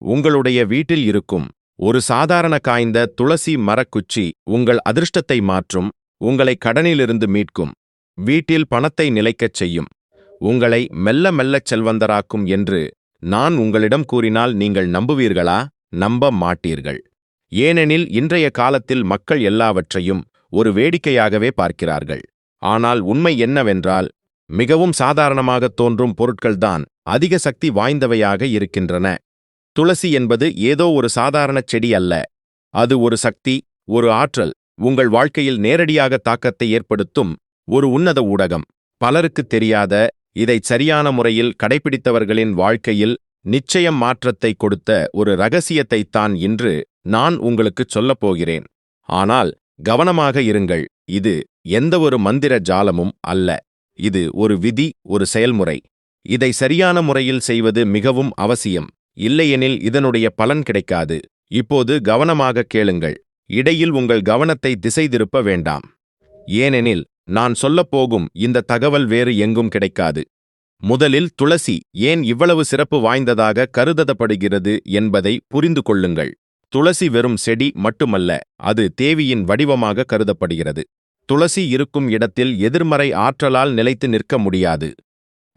உங்களுடைய வீட்டில் இருக்கும் ஒரு சாதாரண காய்ந்த துளசி மரக்குச்சி உங்கள் அதிர்ஷ்டத்தை மாற்றும், உங்களை கடனிலிருந்து மீட்கும், வீட்டில் பணத்தை நிலைக்கச் செய்யும், உங்களை மெல்ல மெல்லச் செல்வந்தராக்கும் என்று நான் உங்களிடம் கூறினால் நீங்கள் நம்புவீர்களா? நம்ப மாட்டீர்கள். ஏனெனில் இன்றைய காலத்தில் மக்கள் எல்லாவற்றையும் ஒரு வேடிக்கையாகவே பார்க்கிறார்கள். ஆனால் உண்மை என்னவென்றால், மிகவும் சாதாரணமாகத் தோன்றும் பொருட்கள்தான் அதிக சக்தி வாய்ந்தவையாக இருக்கின்றன. துளசி என்பது ஏதோ ஒரு சாதாரண செடி அல்ல. அது ஒரு சக்தி, ஒரு ஆற்றல், உங்கள் வாழ்க்கையில் நேரடியாக தாக்கத்தை ஏற்படுத்தும் ஒரு உன்னத ஊடகம். பலருக்குத் தெரியாத, இதை சரியான முறையில் கடைபிடித்தவர்களின் வாழ்க்கையில் நிச்சயம் மாற்றத்தை கொடுத்த ஒரு இரகசியத்தைத்தான் இன்று நான் உங்களுக்குச் சொல்லப் போகிறேன். ஆனால் கவனமாக இருங்கள், இது எந்த ஒரு மந்திர ஜாலமும் அல்ல. இது ஒரு விதி, ஒரு செயல்முறை. இதை சரியான முறையில் செய்வது மிகவும் அவசியம். இல்லையெனில் இதனுடைய பலன் கிடைக்காது. இப்போது கவனமாக கேளுங்கள். இடையில் உங்கள் கவனத்தை திசை திருப்ப வேண்டாம். ஏனெனில் நான் சொல்லப்போகும் இந்த தகவல் வேறு எங்கும் கிடைக்காது. முதலில் துளசி ஏன் இவ்வளவு சிறப்பு வாய்ந்ததாக கருதப்படுகிறது என்பதை புரிந்து கொள்ளுங்கள். துளசி வெறும் செடி மட்டுமல்ல, அது தேவியின் வடிவமாக கருதப்படுகிறது. துளசி இருக்கும் இடத்தில் எதிர்மறை ஆற்றலால் நிலைத்து நிற்க முடியாது.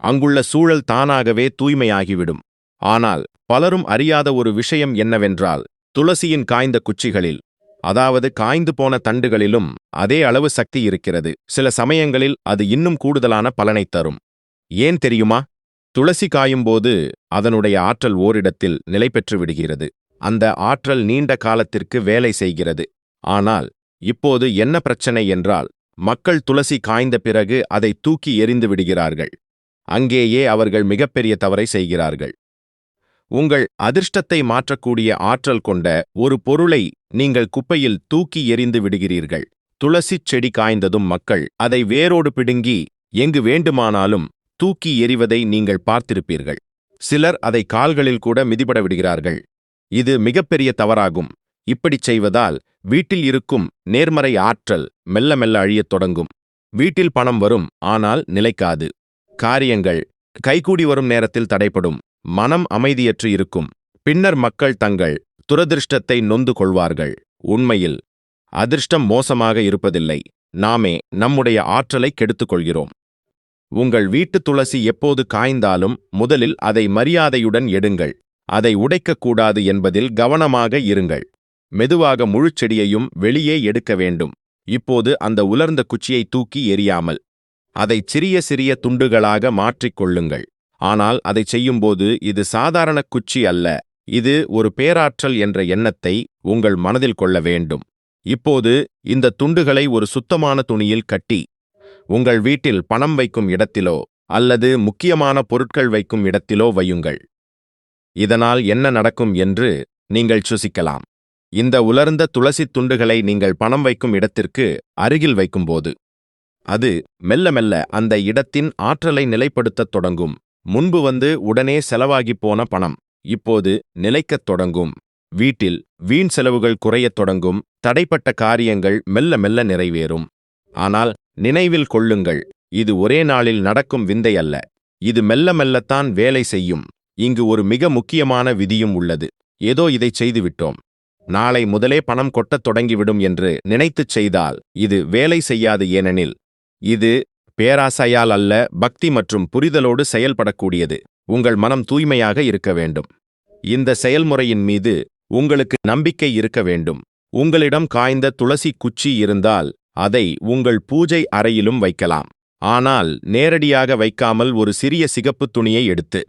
அங்குள்ள சூழல் தானாகவே தூய்மையாகிவிடும். ஆனால் பலரும் அறியாத ஒரு விஷயம் என்னவென்றால், துளசியின் காய்ந்த குச்சிகளில், அதாவது காய்ந்து போன தண்டுகளிலும் அதே அளவு சக்தி இருக்கிறது. சில சமயங்களில் அது இன்னும் கூடுதலான பலனைத் தரும். ஏன் தெரியுமா? துளசி காயும்போது அதனுடைய ஆற்றல் ஓரிடத்தில் நிலை பெற்று விடுகிறது. அந்த ஆற்றல் நீண்ட காலத்திற்கு வேலை செய்கிறது. ஆனால் இப்போது என்ன பிரச்சனை என்றால், மக்கள் துளசி காய்ந்த பிறகு அதை தூக்கி எறிந்து விடுகிறார்கள். அங்கேயே அவர்கள் மிகப்பெரிய தவறை செய்கிறார்கள். உங்கள் அதிர்ஷ்டத்தை மாற்றக்கூடிய ஆற்றல் கொண்ட ஒரு பொருளை நீங்கள் குப்பையில் தூக்கி எறிந்து விடுகிறீர்கள். துளசிச் செடி காய்ந்ததும் மக்கள் அதை வேரோடு பிடுங்கி எங்கு வேண்டுமானாலும் தூக்கி எறிவதை நீங்கள் பார்த்திருப்பீர்கள். சிலர் அதை கால்களில் கூட மிதிபட விடுகிறார்கள். இது மிகப்பெரிய தவறாகும். இப்படிச் செய்வதால் வீட்டில் இருக்கும் நேர்மறை ஆற்றல் மெல்ல மெல்ல அழியத் தொடங்கும். வீட்டில் பணம் வரும், ஆனால் நிலைக்காது. காரியங்கள் கைகூடி வரும் நேரத்தில் தடைப்படும். மனம் அமைதியற்று இருக்கும். பின்னர் மக்கள் தங்கள் துரதிர்ஷ்டத்தை நொந்து கொள்வார்கள். உண்மையில் அதிர்ஷ்டம் மோசமாக இருப்பதில்லை. நாமே நம்முடைய ஆற்றலை கெடுத்துக் கொள்கிறோம். உங்கள் வீட்டு துளசி எப்போது காய்ந்தாலும் முதலில் அதை மரியாதையுடன் எடுங்கள். அதை உடைக்கக்கூடாது என்பதில் கவனமாக இருங்கள். மெதுவாக முழுச் செடியையும் வெளியே எடுக்க வேண்டும். இப்போது அந்த உலர்ந்த குச்சியை தூக்கி எறியாமல் அதை சிறிய சிறிய துண்டுகளாக மாற்றிக்கொள்ளுங்கள். ஆனால் அதை செய்யும்போது இது சாதாரண குச்சி அல்ல, இது ஒரு பேராற்றல் என்ற எண்ணத்தை உங்கள் மனதில் கொள்ள வேண்டும். இப்போது இந்த துண்டுகளை ஒரு சுத்தமான துணியில் கட்டி உங்கள் வீட்டில் பணம் வைக்கும் இடத்திலோ அல்லது முக்கியமான பொருட்கள் வைக்கும் இடத்திலோ வையுங்கள். இதனால் என்ன நடக்கும் என்று நீங்கள் யோசிக்கலாம். இந்த உலர்ந்த துளசி துண்டுகளை நீங்கள் பணம் வைக்கும் இடத்திற்கு அருகில் வைக்கும்போது அது மெல்ல மெல்ல அந்த இடத்தின் ஆற்றலை நிலைப்படுத்தத் தொடங்கும். முன்பு வந்து உடனே செலவாகிப் போன பணம் இப்போது நிலைக்கத் தொடங்கும். வீட்டில் வீண் செலவுகள் குறையத் தொடங்கும். தடைப்பட்ட காரியங்கள் மெல்ல மெல்ல நிறைவேறும். ஆனால் நினைவில் கொள்ளுங்கள், இது ஒரே நாளில் நடக்கும் விந்தை அல்ல. இது மெல்ல மெல்லத்தான் வேலை செய்யும். இங்கு ஒரு மிக முக்கியமான விதியும் உள்ளது. ஏதோ இதைச் செய்துவிட்டோம், நாளை முதலே பணம் கொட்டத் தொடங்கிவிடும் என்று நினைத்துச் செய்தால் இது வேலை செய்யாது. ஏனெனில் இது பேராசையால் அல்ல, பக்தி மற்றும் புரிதலோடு செயல்படக்கூடியது. உங்கள் மனம் தூய்மையாக இருக்க வேண்டும். இந்த செயல்முறையின் மீது உங்களுக்கு நம்பிக்கை இருக்க வேண்டும். உங்களிடம் காய்ந்த துளசி குச்சி இருந்தால் அதை உங்கள் பூஜை அறையிலும் வைக்கலாம். ஆனால் நேரடியாக வைக்காமல் ஒரு சிறிய சிகப்பு துணியை எடுத்து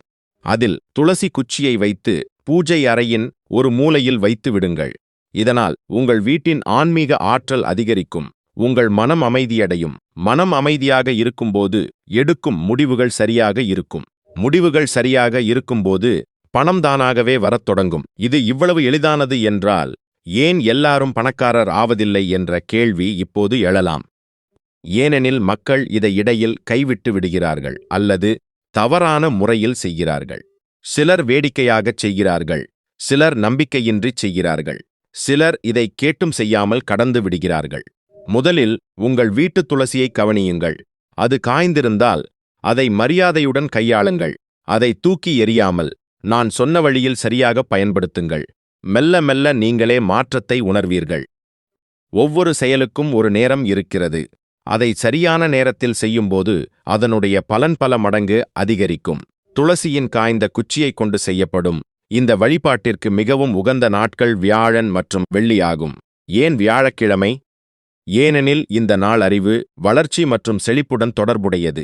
அதில் துளசி குச்சியை வைத்து பூஜை அறையின் ஒரு மூலையில் வைத்து விடுங்கள். இதனால் உங்கள் வீட்டின் ஆன்மீக ஆற்றல் அதிகரிக்கும். உங்கள் மனம் அமைதியடையும். மனம் அமைதியாக இருக்கும்போது எடுக்கும் முடிவுகள் சரியாக இருக்கும். முடிவுகள் சரியாக இருக்கும்போது பணம் தானாகவே வரத் தொடங்கும். இது இவ்வளவு எளிதானது என்றால் ஏன் எல்லாரும் பணக்காரர் ஆவதில்லை என்ற கேள்வி இப்போது எழலாம். ஏனெனில் மக்கள் இதை இடையில் கைவிட்டு விடுகிறார்கள் அல்லது தவறான முறையில் செய்கிறார்கள். சிலர் வேடிக்கையாகச் செய்கிறார்கள், சிலர் நம்பிக்கையின்றிச் செய்கிறார்கள், சிலர் இதை கேட்டும் செய்யாமல் கடந்து விடுகிறார்கள். முதலில் உங்கள் வீட்டு துளசியை கவனியுங்கள். அது காய்ந்திருந்தால் அதை மரியாதையுடன் கையாளுங்கள். அதை தூக்கி எறியாமல் நான் சொன்ன வழியில் சரியாக பயன்படுத்துங்கள். மெல்ல மெல்ல நீங்களே மாற்றத்தை உணர்வீர்கள். ஒவ்வொரு செயலுக்கும் ஒரு நேரம் இருக்கிறது. அதை சரியான நேரத்தில் செய்யும்போது அதனுடைய பலன் பல மடங்கு அதிகரிக்கும். துளசியின் காய்ந்த குச்சியைக் கொண்டு செய்யப்படும் இந்த வழிபாட்டிற்கு மிகவும் உகந்த நாட்கள் வியாழன் மற்றும் வெள்ளியாகும். ஏன் வியாழக்கிழமை? ஏனெனில் இந்த நாள் அறிவு, வளர்ச்சி மற்றும் செழிப்புடன் தொடர்புடையது.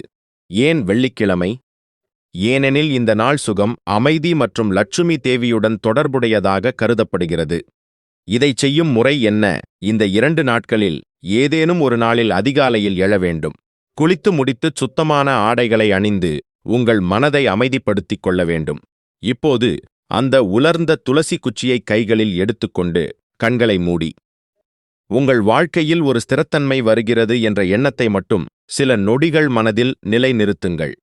ஏன் வெள்ளிக்கிழமை? ஏனெனில் இந்த நாள் சுகம், அமைதி மற்றும் லட்சுமி தேவியுடன் தொடர்புடையதாக கருதப்படுகிறது. இதைச் செய்யும் முறை என்ன? இந்த 2 நாட்களில் ஏதேனும் ஒரு நாளில் அதிகாலையில் எழ வேண்டும். குளித்து முடித்து சுத்தமான ஆடைகளை அணிந்து உங்கள் மனதை அமைதிப்படுத்திக் கொள்ள வேண்டும். இப்போது அந்த உலர்ந்த துளசி குச்சியை கைகளில் எடுத்துக்கொண்டு கண்களை மூடி உங்கள் வாழ்க்கையில் ஒரு ஸ்திரத்தன்மை வருகிறது என்ற எண்ணத்தை மட்டும் சில நொடிகள் மனதில் நிலைநிறுத்துங்கள்.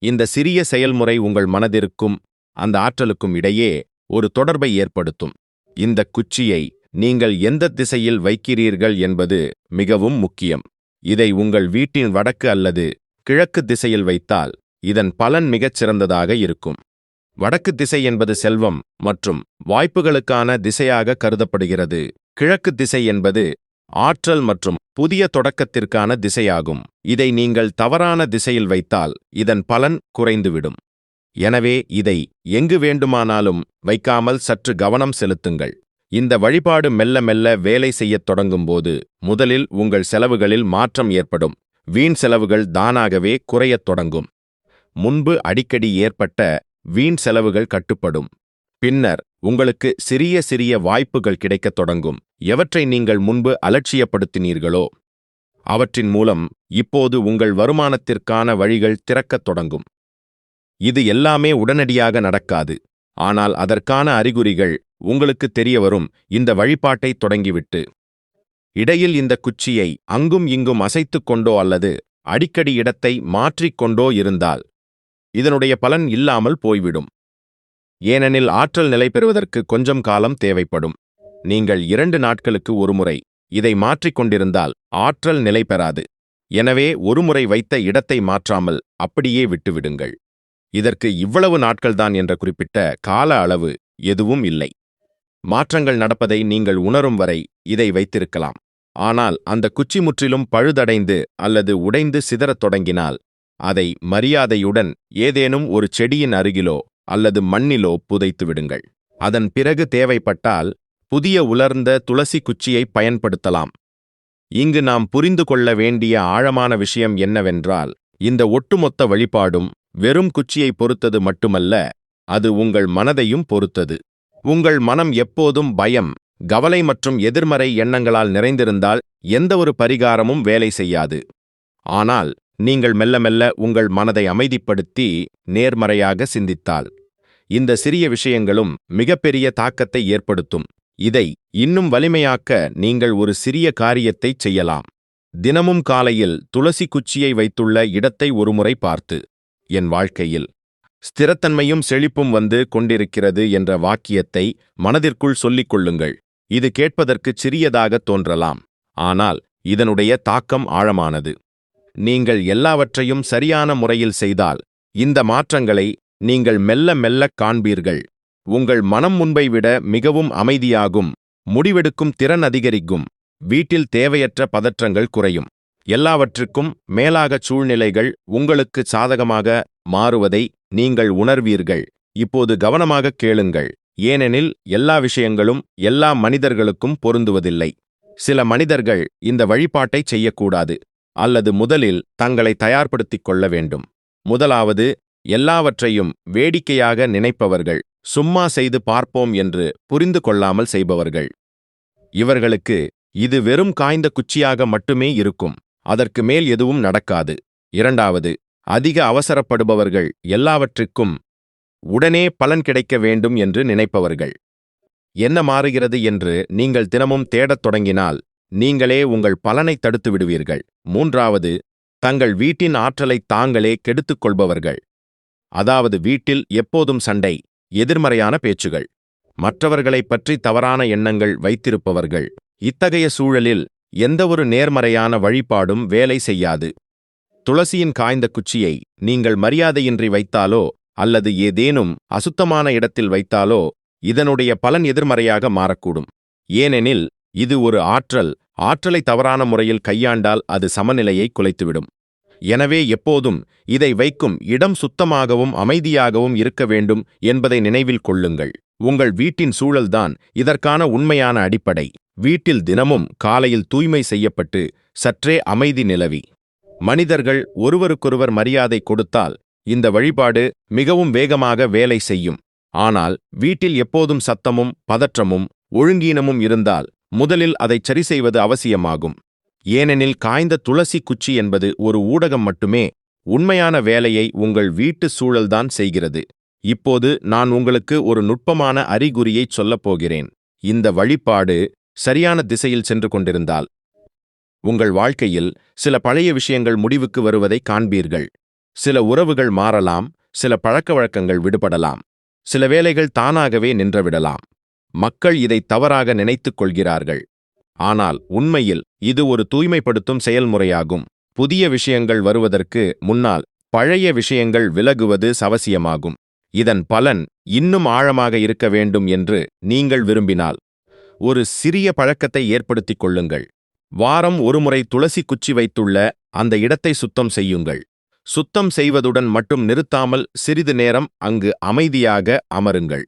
இந்த சிறிய செயல்முறை உங்கள் மனதிற்கும் அந்த ஆற்றலுக்கும் இடையே ஒரு தொடர்பை ஏற்படுத்தும். இந்த குச்சியை நீங்கள் எந்த திசையில் வைக்கிறீர்கள் என்பது மிகவும் முக்கியம். இதை உங்கள் வீட்டின் வடக்கு அல்லது கிழக்கு திசையில் வைத்தால் இதன் பலன் மிகச் சிறந்ததாக இருக்கும். வடக்கு திசை என்பது செல்வம் மற்றும் வாய்ப்புகளுக்கான திசையாக கருதப்படுகிறது. கிழக்கு திசை என்பது ஆற்றல் மற்றும் புதிய தொடக்கத்திற்கான திசையாகும். இதை நீங்கள் தவறான திசையில் வைத்தால் இதன் பலன் குறைந்துவிடும். எனவே இதை எங்கு வேண்டுமானாலும் வைக்காமல் சற்று கவனம் செலுத்துங்கள். இந்த வழிபாடு மெல்ல மெல்ல வேலை செய்யத் தொடங்கும்போது முதலில் உங்கள் செலவுகளில் மாற்றம் ஏற்படும். வீண் செலவுகள் தானாகவே குறையத் தொடங்கும். முன்பு அடிக்கடி ஏற்பட்ட வீண் செலவுகள் கட்டுப்படும். பின்னர் உங்களுக்கு சிறிய சிறிய வாய்ப்புகள் கிடைக்கத் தொடங்கும். எவற்றை நீங்கள் முன்பு அலட்சியப்படுத்தினீர்களோ அவற்றின் மூலம் இப்போது உங்கள் வருமானத்திற்கான வழிகள் திறக்கத் தொடங்கும். இது எல்லாமே உடனடியாக நடக்காது, ஆனால் அதற்கான அறிகுறிகள் உங்களுக்கு தெரியவரும். இந்த வழிபாட்டை தொடங்கிவிட்டு இடையில் இந்த குச்சியை அங்கும் இங்கும் அசைத்துக் கொண்டோ அல்லது அடிக்கடி இடத்தை மாற்றிக்கொண்டோ இருந்தால் இதனுடைய பலன் இல்லாமல் போய்விடும். ஏனெனில் ஆற்றல் நிலை பெறுவதற்கு கொஞ்சம் காலம் தேவைப்படும். நீங்கள் 2 நாட்களுக்கு ஒருமுறை இதை மாற்றிக்கொண்டிருந்தால் ஆற்றல் நிலை பெறாது. எனவே ஒருமுறை வைத்த இடத்தை மாற்றாமல் அப்படியே விட்டுவிடுங்கள். இதற்கு இவ்வளவு நாட்கள்தான் என்ற குறிப்பிட்ட கால அளவு எதுவும் இல்லை. மாற்றங்கள் நடப்பதை நீங்கள் உணரும் வரை இதை வைத்திருக்கலாம். ஆனால் அந்த குச்சி முற்றிலும் பழுதடைந்து அல்லது உடைந்து சிதறத் தொடங்கினால் அதை மரியாதையுடன் ஏதேனும் ஒரு செடியின் அருகிலோ அல்லது மண்ணிலோ புதைத்து விடுங்கள். அதன் பிறகு தேவைப்பட்டால் புதிய உலர்ந்த துளசி குச்சியை பயன்படுத்தலாம். இங்கு நாம் புரிந்து கொள்ள வேண்டிய ஆழமான விஷயம் என்னவென்றால், இந்த ஒட்டுமொத்த வழிபாடும் வெறும் குச்சியை பொறுத்தது மட்டுமல்ல, அது உங்கள் மனதையும் பொறுத்தது. உங்கள் மனம் எப்போதும் பயம், கவலை மற்றும் எதிர்மறை எண்ணங்களால் நிறைந்திருந்தால் எந்த ஒரு பரிகாரமும் வேலை செய்யாது. ஆனால் நீங்கள் மெல்ல மெல்ல உங்கள் மனதை அமைதிப்படுத்தி நேர்மறையாக சிந்தித்தால் இந்த சிறிய விஷயங்களும் மிகப்பெரிய தாக்கத்தை ஏற்படுத்தும். இதை இன்னும் வலிமையாக்க நீங்கள் ஒரு சிறிய காரியத்தை செய்யலாம். தினமும் காலையில் துளசி குச்சியை வைத்துள்ள இடத்தை ஒருமுறை பார்த்து, என் வாழ்க்கையில் ஸ்திரத்தன்மையும் செழிப்பும் வந்து கொண்டிருக்கிறது என்ற வாக்கியத்தை மனதிற்குள் சொல்லிக் கொள்ளுங்கள். இது கேட்பதற்கு சிறியதாக தோன்றலாம், ஆனால் இதனுடைய தாக்கம் ஆழமானது. நீங்கள் எல்லாவற்றையும் சரியான முறையில் செய்தால் இந்த மாற்றங்களை நீங்கள் மெல்ல மெல்ல காண்பீர்கள். உங்கள் மனம் முன்பை விட மிகவும் அமைதியாகும். முடிவெடுக்கும் திறன் அதிகரிக்கும். வீட்டில் தேவையற்ற பதற்றங்கள் குறையும். எல்லாவற்றுக்கும் மேலாக சூழ்நிலைகள் உங்களுக்கு சாதகமாக மாறுவதை நீங்கள் உணர்வீர்கள். இப்போது கவனமாக கேளுங்கள், ஏனெனில் எல்லா விஷயங்களும் எல்லா மனிதர்களுக்கும் பொருந்துவதில்லை. சில மனிதர்கள் இந்த வழிபாட்டை செய்யக்கூடாது அல்லது முதலில் தங்களை தயார்படுத்திக் கொள்ள வேண்டும். முதலாவது, எல்லாவற்றையும் வேடிக்கையாக நினைப்பவர்கள், சும்மா செய்து பார்ப்போம் என்று புரிந்து கொள்ளாமல் செய்பவர்கள். இவர்களுக்கு இது வெறும் காய்ந்த குச்சியாக மட்டுமே இருக்கும். அதற்கு மேல் எதுவும் நடக்காது. இரண்டாவது, அதிக அவசரப்படுபவர்கள், எல்லாவற்றிற்கும் உடனே பலன் கிடைக்க வேண்டும் என்று நினைப்பவர்கள். என்ன மாறுகிறது என்று நீங்கள் தினமும் தேடத் தொடங்கினால் நீங்களே உங்கள் பலனை தடுத்து விடுவீர்கள். மூன்றாவது, தங்கள் வீட்டின் ஆற்றலை தாங்களே கெடுத்துக் கொள்பவர்கள். அதாவது வீட்டில் எப்போதும் சண்டை, எதிர்மறையான பேச்சுகள், மற்றவர்களைப் பற்றி தவறான எண்ணங்கள் வைத்திருப்பவர்கள். இத்தகைய சூழலில் எந்தவொரு நேர்மறையான வழிபாடும் வேலை செய்யாது. துளசியின் காய்ந்த குச்சியை நீங்கள் மரியாதையின்றி வைத்தாலோ அல்லது ஏதேனும் அசுத்தமான இடத்தில் வைத்தாலோ இதனுடைய பலன் எதிர்மறையாக மாறக்கூடும். ஏனெனில் இது ஒரு ஆற்றலை தவறான முறையில் கையாண்டால் அது சமநிலையை குலைத்துவிடும். எனவே எப்போதும் இதை வைக்கும் இடம் சுத்தமாகவும் அமைதியாகவும் இருக்க வேண்டும் என்பதை நினைவில் கொள்ளுங்கள். உங்கள் வீட்டின் சூழல்தான் இதற்கான உண்மையான அடிப்படை. வீட்டில் தினமும் காலையில் தூய்மை செய்யப்பட்டு சற்றே அமைதி நிலவி மனிதர்கள் ஒருவருக்கொருவர் மரியாதை கொடுத்தால் இந்த வழிபாடு மிகவும் வேகமாக வேலை செய்யும். ஆனால் வீட்டில் எப்போதும் சத்தமும் பதற்றமும் ஒழுங்கீனமும் இருந்தால் முதலில் அதை சரி செய்வது அவசியமாகும். ஏனெனில் காய்ந்த துளசி குச்சி என்பது ஒரு ஊடகம் மட்டுமே, உண்மையான வேலையை உங்கள் வீட்டு சூழல்தான் செய்கிறது. இப்போது நான் உங்களுக்கு ஒரு நுட்பமான அறிகுறியைச் சொல்லப் போகிறேன். இந்த வழிபாடு சரியான திசையில் சென்று கொண்டிருந்தால் உங்கள் வாழ்க்கையில் சில பழைய விஷயங்கள் முடிவுக்கு வருவதை காண்பீர்கள். சில உறவுகள் மாறலாம், சில பழக்கவழக்கங்கள் விடுபடலாம், சில வேலைகள் தானாகவே நின்றுவிடலாம். மக்கள் இதை தவறாக நினைத்துக் கொள்கிறார்கள். ஆனால் உண்மையில் இது ஒரு தூய்மைப்படுத்தும் செயல்முறையாகும். புதிய விஷயங்கள் வருவதற்கு முன்னால் பழைய விஷயங்கள் விலகுவது அவசியமாகும். இதன் பலன் இன்னும் ஆழமாக இருக்க வேண்டும் என்று நீங்கள் விரும்பினால் ஒரு சிறிய பழக்கத்தை ஏற்படுத்திக் கொள்ளுங்கள். வாரம் ஒருமுறை துளசி குச்சி வைத்துள்ள அந்த இடத்தை சுத்தம் செய்யுங்கள். சுத்தம் செய்வதுடன் மட்டும் நிறுத்தாமல் சிறிது நேரம் அங்கு அமைதியாக அமருங்கள்.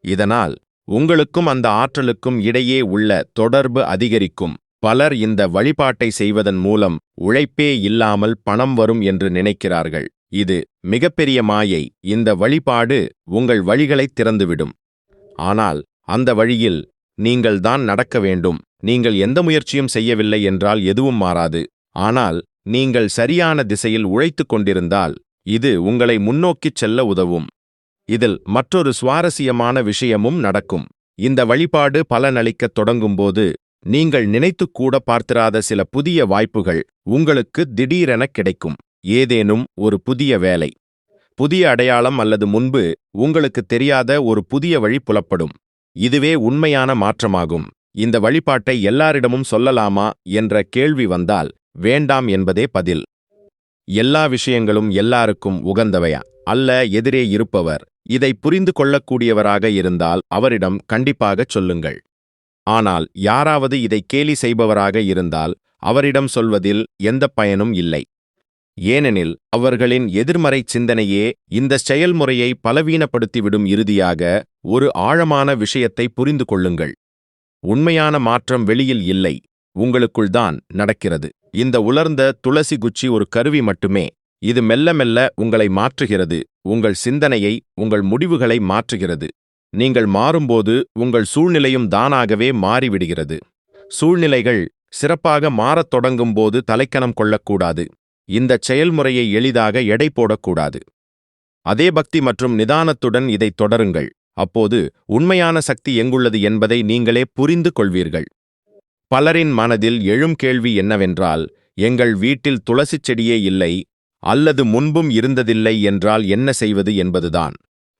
இதனால் உங்களுக்கும் அந்த ஆற்றலுக்கும் இடையே உள்ள தொடர்பு அதிகரிக்கும். பலர் இந்த வழிபாட்டை செய்வதன் மூலம் உழைப்பே இல்லாமல் பணம் வரும் என்று நினைக்கிறார்கள். இது மிகப்பெரிய மாயை. இந்த வழிபாடு உங்கள் வழிகளை திறந்துவிடும். ஆனால் அந்த வழியில் நீங்கள் தான் நடக்க வேண்டும். நீங்கள் எந்த முயற்சியும் செய்யவில்லை என்றால் எதுவும் மாறாது. ஆனால் நீங்கள் சரியான திசையில் உழைத்துக் கொண்டிருந்தால் இது உங்களை முன்னோக்கிச் செல்ல உதவும். இதில் மற்றொரு சுவாரஸ்யமான விஷயமும் நடக்கும். இந்த வழிபாடு பலனளிக்கத் தொடங்கும்போது நீங்கள் நினைத்துக்கூட பார்த்திராத சில புதிய வாய்ப்புகள் உங்களுக்கு திடீரென கிடைக்கும். ஏதேனும் ஒரு புதிய வேலை, புதிய அடையாளம் அல்லது முன்பு உங்களுக்கு தெரியாத ஒரு புதிய வழி புலப்படும். இதுவே உண்மையான மாற்றமாகும். இந்த வழிபாட்டை எல்லாரிடமும் சொல்லலாமா என்ற கேள்வி வந்தால் வேண்டாம் என்பதே பதில். எல்லா விஷயங்களும் எல்லாருக்கும் உகந்தவையா அல்ல. எதிரே இருப்பவர் இதை புரிந்து கொள்ளக்கூடியவராக இருந்தால் அவரிடம் கண்டிப்பாகச் சொல்லுங்கள். ஆனால் யாராவது இதை கேலி செய்பவராக இருந்தால் அவரிடம் சொல்வதில் எந்த பயனும் இல்லை. ஏனெனில் அவர்களின் எதிர்மறை சிந்தனையே இந்த செயல்முறையை பலவீனப்படுத்திவிடும். இறுதியாக ஒரு ஆழமான விஷயத்தை புரிந்து கொள்ளுங்கள். உண்மையான மாற்றம் வெளியில் இல்லை, உங்களுக்குள்தான் நடக்கிறது. இந்த உலர்ந்த துளசி குச்சி ஒரு கருவி மட்டுமே. இது மெல்ல மெல்ல உங்களை மாற்றுகிறது. உங்கள் சிந்தனையை, உங்கள் முடிவுகளை மாற்றுகிறது. நீங்கள் மாறும்போது உங்கள் சூழ்நிலையும் தானாகவே மாறிவிடுகிறது. சூழ்நிலைகள் சிறப்பாக மாறத் தொடங்கும் போது தலைக்கணம் கொள்ளக்கூடாது. இந்த செயல்முறையை எளிதாக எடை போடக்கூடாது. அதே பக்தி மற்றும் நிதானத்துடன் இதை தொடருங்கள். அப்போது உண்மையான சக்தி எங்குள்ளது என்பதை நீங்களே புரிந்து கொள்வீர்கள். பலரின் மனதில் எழும் கேள்வி என்னவென்றால், எங்கள் வீட்டில் துளசிச் செடியே இல்லை அல்லது முன்பும் இருந்ததில்லை என்றால் என்ன செய்வது என்பதுதான்.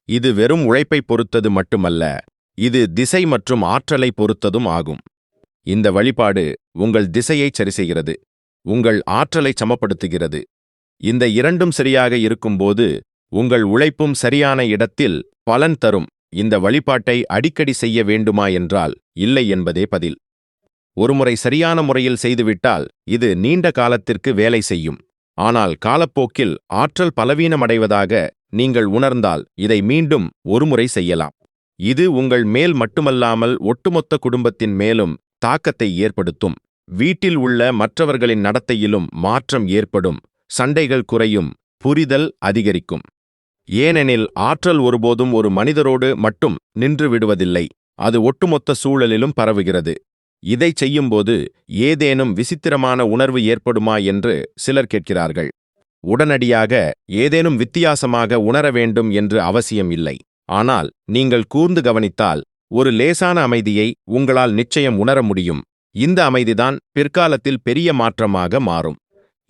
இது வெறும் உழைப்பை பொறுத்தது மட்டுமல்ல, இது திசை மற்றும் ஆற்றலை பொறுத்ததும் ஆகும். இந்த வழிபாடு உங்கள் திசையை சரிசெய்கிறது, உங்கள் ஆற்றலை சமப்படுத்துகிறது. இந்த இரண்டும் சரியாக இருக்கும்போது உங்கள் உழைப்பும் சரியான இடத்தில் பலன் தரும். இந்த வழிபாட்டை அடிக்கடி செய்ய வேண்டுமா என்றால் இல்லை என்பதே பதில். ஒருமுறை சரியான முறையில் செய்துவிட்டால் இது நீண்ட காலத்திற்கு வேலை செய்யும். ஆனால் காலப்போக்கில் ஆற்றல் பலவீனமடைவதாக நீங்கள் உணர்ந்தால் இதை மீண்டும் ஒருமுறை செய்யலாம். இது உங்கள் மேல் மட்டுமல்லாமல் ஒட்டுமொத்த குடும்பத்தின் மேலும் தாக்கத்தை ஏற்படுத்தும். வீட்டில் உள்ள மற்றவர்களின் நடத்தையிலும் மாற்றம் ஏற்படும். சண்டைகள் குறையும், புரிதல் அதிகரிக்கும். ஏனெனில் ஆற்றல் ஒருபோதும் ஒரு மனிதரோடு மட்டும் நின்று விடுவதில்லை, அது ஒட்டுமொத்த சூழலிலும் பரவுகிறது. இதை செய்யும்போது ஏதேனும் விசித்திரமான உணர்வு ஏற்படுமா என்று சிலர் கேட்கிறார்கள். உடனடியாக ஏதேனும் வித்தியாசமாக உணர வேண்டும் என்று அவசியம் இல்லை. ஆனால் நீங்கள் கூர்ந்து கவனித்தால் ஒரு லேசான அமைதியை உங்களால் நிச்சயம் உணர முடியும். இந்த அமைதிதான் பிற்காலத்தில் பெரிய மாற்றமாக மாறும்.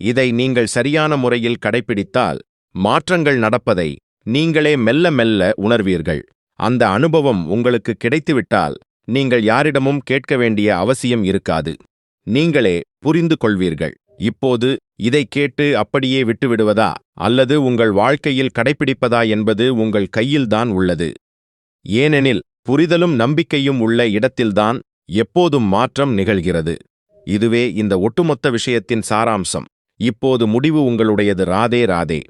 இதை நீங்கள் சரியான முறையில் கடைப்பிடித்தால் மாற்றங்கள் நடப்பதை நீங்களே மெல்ல மெல்ல உணர்வீர்கள். அந்த அனுபவம் உங்களுக்கு கிடைத்துவிட்டால் நீங்கள் யாரிடமும் கேட்க வேண்டிய அவசியம் இருக்காது. நீங்களே புரிந்து கொள்வீர்கள். இப்போது இதைக் கேட்டு அப்படியே விட்டுவிடுவதா அல்லது உங்கள் வாழ்க்கையில் கடைப்பிடிப்பதா என்பது உங்கள் கையில்தான் உள்ளது. ஏனெனில் புரிதலும் நம்பிக்கையும் உள்ள இடத்தில்தான் எப்போதும் மாற்றம் நிகழ்கிறது. இதுவே இந்த ஒட்டுமொத்த விஷயத்தின் சாராம்சம். இப்போது முடிவு உங்களுடையது. ராதே ராதே.